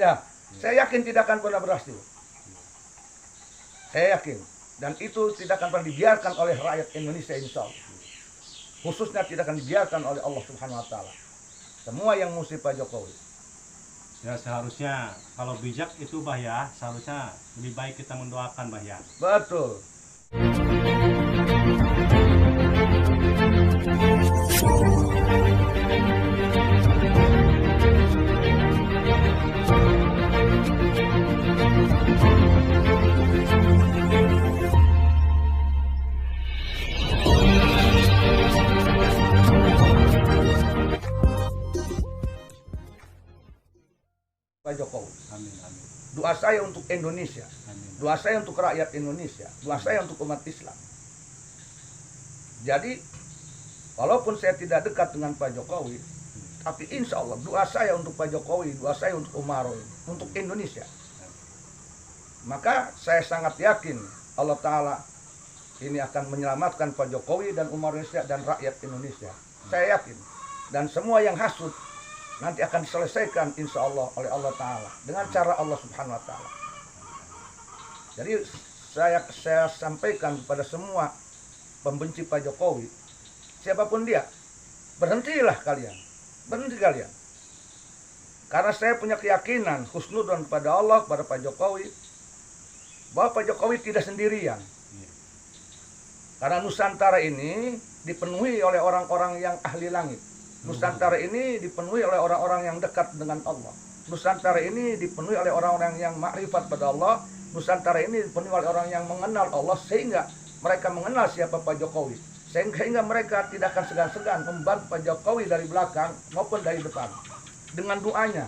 Ya, saya yakin tidak akan pernah berhasil. Saya yakin. Dan itu tidak akan pernah dibiarkan oleh rakyat Indonesia insya Allah. Khususnya tidak akan dibiarkan oleh Allah Subhanahu wa Ta'ala. Semua yang musuh Pak Jokowi. Ya seharusnya kalau bijak itu Bah ya, seharusnya lebih baik kita mendoakan Bah ya. Betul. Pak Jokowi. Amin, amin. Doa saya untuk Indonesia. Amin. Doa saya untuk rakyat Indonesia. Doa saya untuk umat Islam. Jadi, walaupun saya tidak dekat dengan Pak Jokowi, tapi insya Allah doa saya untuk Pak Jokowi, doa saya untuk Umaroh, untuk Indonesia. Maka saya sangat yakin Allah Ta'ala ini akan menyelamatkan Pak Jokowi dan Umaroh Indonesia dan rakyat Indonesia. Saya yakin. Dan semua yang hasut nanti akan diselesaikan insya Allah oleh Allah Ta'ala dengan cara Allah Subhanahu wa Ta'ala. Jadi saya sampaikan kepada semua pembenci Pak Jokowi, siapapun dia, berhentilah kalian, berhenti kalian. Karena saya punya keyakinan husnudzon kepada Allah, kepada Pak Jokowi, bahwa Pak Jokowi tidak sendirian. Karena Nusantara ini dipenuhi oleh orang-orang yang ahli langit. Nusantara ini dipenuhi oleh orang-orang yang dekat dengan Allah. Nusantara ini dipenuhi oleh orang-orang yang makrifat pada Allah. Nusantara ini dipenuhi oleh orang yang mengenal Allah sehingga mereka mengenal siapa Pak Jokowi. Sehingga mereka tidak akan segan-segan membantu Pak Jokowi dari belakang maupun dari depan. Dengan doanya,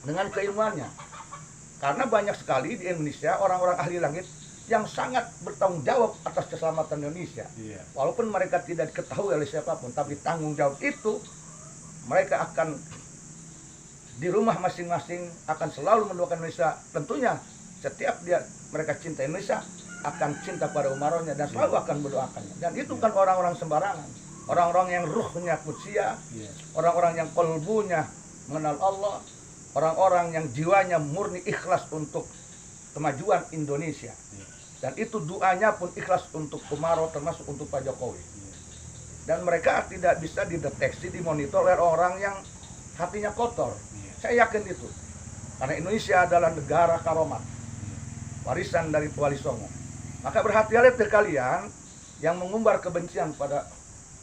dengan keilmuannya. Karena banyak sekali di Indonesia orang-orang ahli langit yang sangat bertanggung jawab atas keselamatan Indonesia. Walaupun mereka tidak diketahui oleh siapapun, tapi tanggung jawab itu mereka akan di rumah masing-masing akan selalu mendoakan Indonesia. Tentunya setiap mereka cinta Indonesia akan cinta pada Umarohnya dan selalu akan mendoakannya. Dan itu kan orang-orang sembarangan, orang-orang yang ruhnya kudsia, orang-orang yang kolbunya mengenal Allah, orang-orang yang jiwanya murni ikhlas untuk kemajuan Indonesia. Dan itu doanya pun ikhlas untuk Umaroh termasuk untuk Pak Jokowi. Dan mereka tidak bisa dideteksi, dimonitor oleh orang yang hatinya kotor. Saya yakin itu. Karena Indonesia adalah negara karomat. Warisan dari Wali Songo. Maka berhati-hati kalian yang mengumbar kebencian pada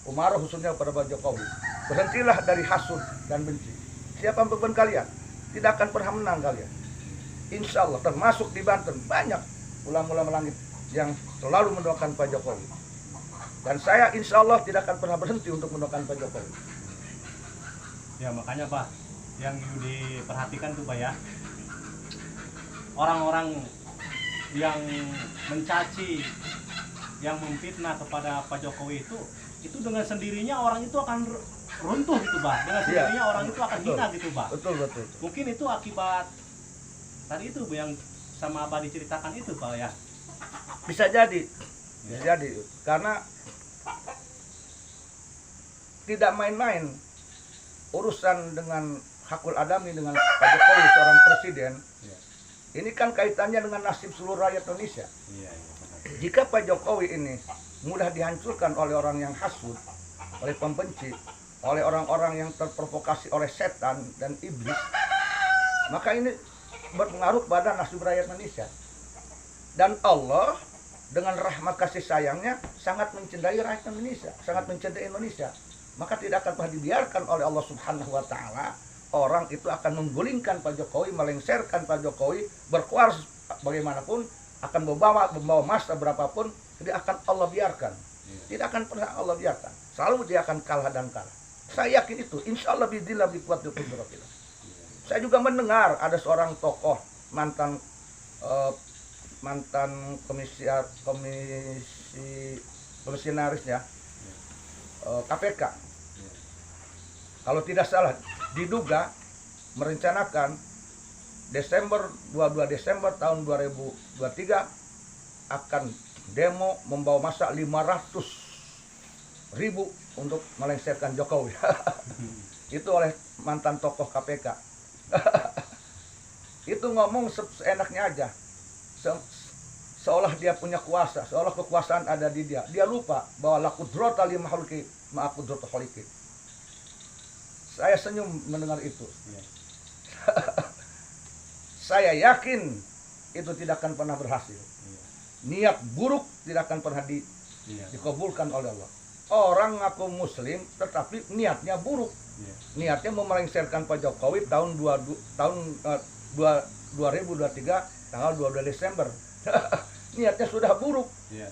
Umaroh khususnya pada Pak Jokowi. Berhentilah dari hasud dan benci. Siapapun kalian, tidak akan pernah menang kalian. Insya Allah termasuk di Banten banyak ulama-ulama langit yang selalu mendoakan Pak Jokowi. Dan saya insya Allah tidak akan pernah berhenti untuk mendoakan Pak Jokowi. Ya makanya Pak, yang diperhatikan tuh Pak ya, orang-orang yang mencaci, yang memfitnah kepada Pak Jokowi itu dengan sendirinya orang itu akan runtuh gitu Pak. Dengan sendirinya orang itu akan hina gitu Pak. Betul. Mungkin itu akibat tadi itu yang sama Abah diceritakan itu Pak ya. Bisa jadi. Karena tidak main-main urusan dengan hakul adami dengan Pak Jokowi seorang presiden. Ini kan kaitannya dengan nasib seluruh rakyat Indonesia. Jika Pak Jokowi ini mudah dihancurkan oleh orang yang hasud, oleh pembenci, oleh orang-orang yang terprovokasi oleh setan dan iblis, maka ini berpengaruh pada nasib rakyat Indonesia. Dan Allah dengan rahmat kasih sayangnya sangat mencintai rakyat Indonesia, sangat mencintai Indonesia. Maka tidak akan pernah dibiarkan oleh Allah Subhanahu wa Ta'ala orang itu akan menggulingkan Pak Jokowi, melengsarkan Pak Jokowi, berkuasa bagaimanapun, akan membawa masa berapapun, tidak akan Allah biarkan. Tidak akan pernah Allah biarkan. Selalu dia akan kalah dan kalah. Saya yakin itu. Insya Allah bidillah bikuat dukun. Saya juga mendengar ada seorang tokoh mantan komisionarisnya KPK. Kalau tidak salah diduga merencanakan 22 Desember tahun 2023 akan demo membawa massa 500.000 untuk melengsarkan Jokowi. Itu oleh mantan tokoh KPK. itu ngomong seenaknya aja. Seolah dia punya kuasa, seolah kekuasaan ada di dia. Dia lupa bahwa la qudrata li makhluqi ma qudratu khaliqi. Saya senyum mendengar itu. Iya. Saya yakin itu tidak akan pernah berhasil. Iya. Niat buruk tidak akan pernah Iya. dikabulkan oleh Allah. Orang ngaku muslim tetapi niatnya buruk. Iya. Niatnya mau melengsarkan Pak Jokowi tahun 2023 tanggal 12 Desember. Niatnya sudah buruk. Iya.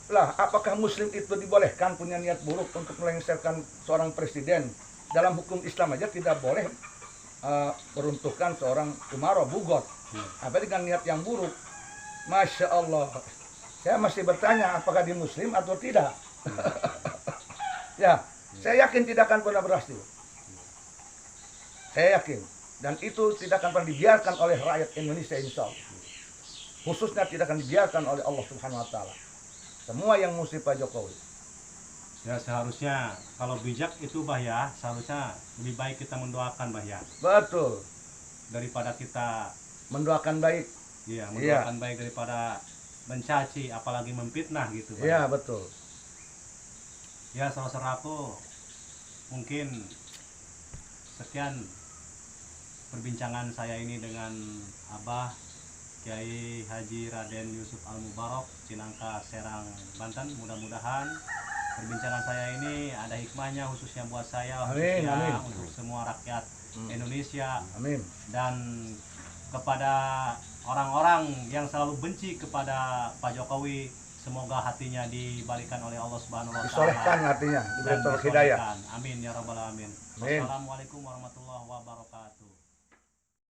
Lah, apakah muslim itu dibolehkan punya niat buruk untuk melengsarkan seorang presiden? Dalam hukum Islam aja tidak boleh meruntuhkan seorang umaro bugot. Apa dengan niat yang buruk? Masya Allah. Saya masih bertanya apakah di muslim atau tidak. Ya, saya yakin tidak akan pernah berhasil. Saya yakin. Dan itu tidak akan pernah dibiarkan oleh rakyat Indonesia insya Allah. Khususnya tidak akan dibiarkan oleh Allah Subhanahu Wa Taala. Semua yang musuh Pak Jokowi. Ya seharusnya kalau bijak itu bah ya, seharusnya lebih baik kita mendoakan bah ya. Betul. Daripada kita Mendoakan baik. iya mendoakan baik daripada mencaci apalagi memfitnah gitu bah. Iya, betul. Ya saudaraku, mungkin sekian perbincangan saya ini dengan Abah Kiai Haji Raden Yusuf Al Mubarok, Cinangka, Serang, Banten. Mudah-mudahan perbincangan saya ini ada hikmahnya khususnya buat saya, Amin, khususnya amin. untuk semua rakyat Indonesia, Amin. dan kepada orang-orang yang selalu benci kepada Pak Jokowi, semoga hatinya dibalikan oleh Allah Subhanahu wa Disolehkan taala hatinya, dan diberi hidayah. disolehkan. Amin ya rabbal alamin. Amin. Wassalamualaikum warahmatullahi wabarakatuh.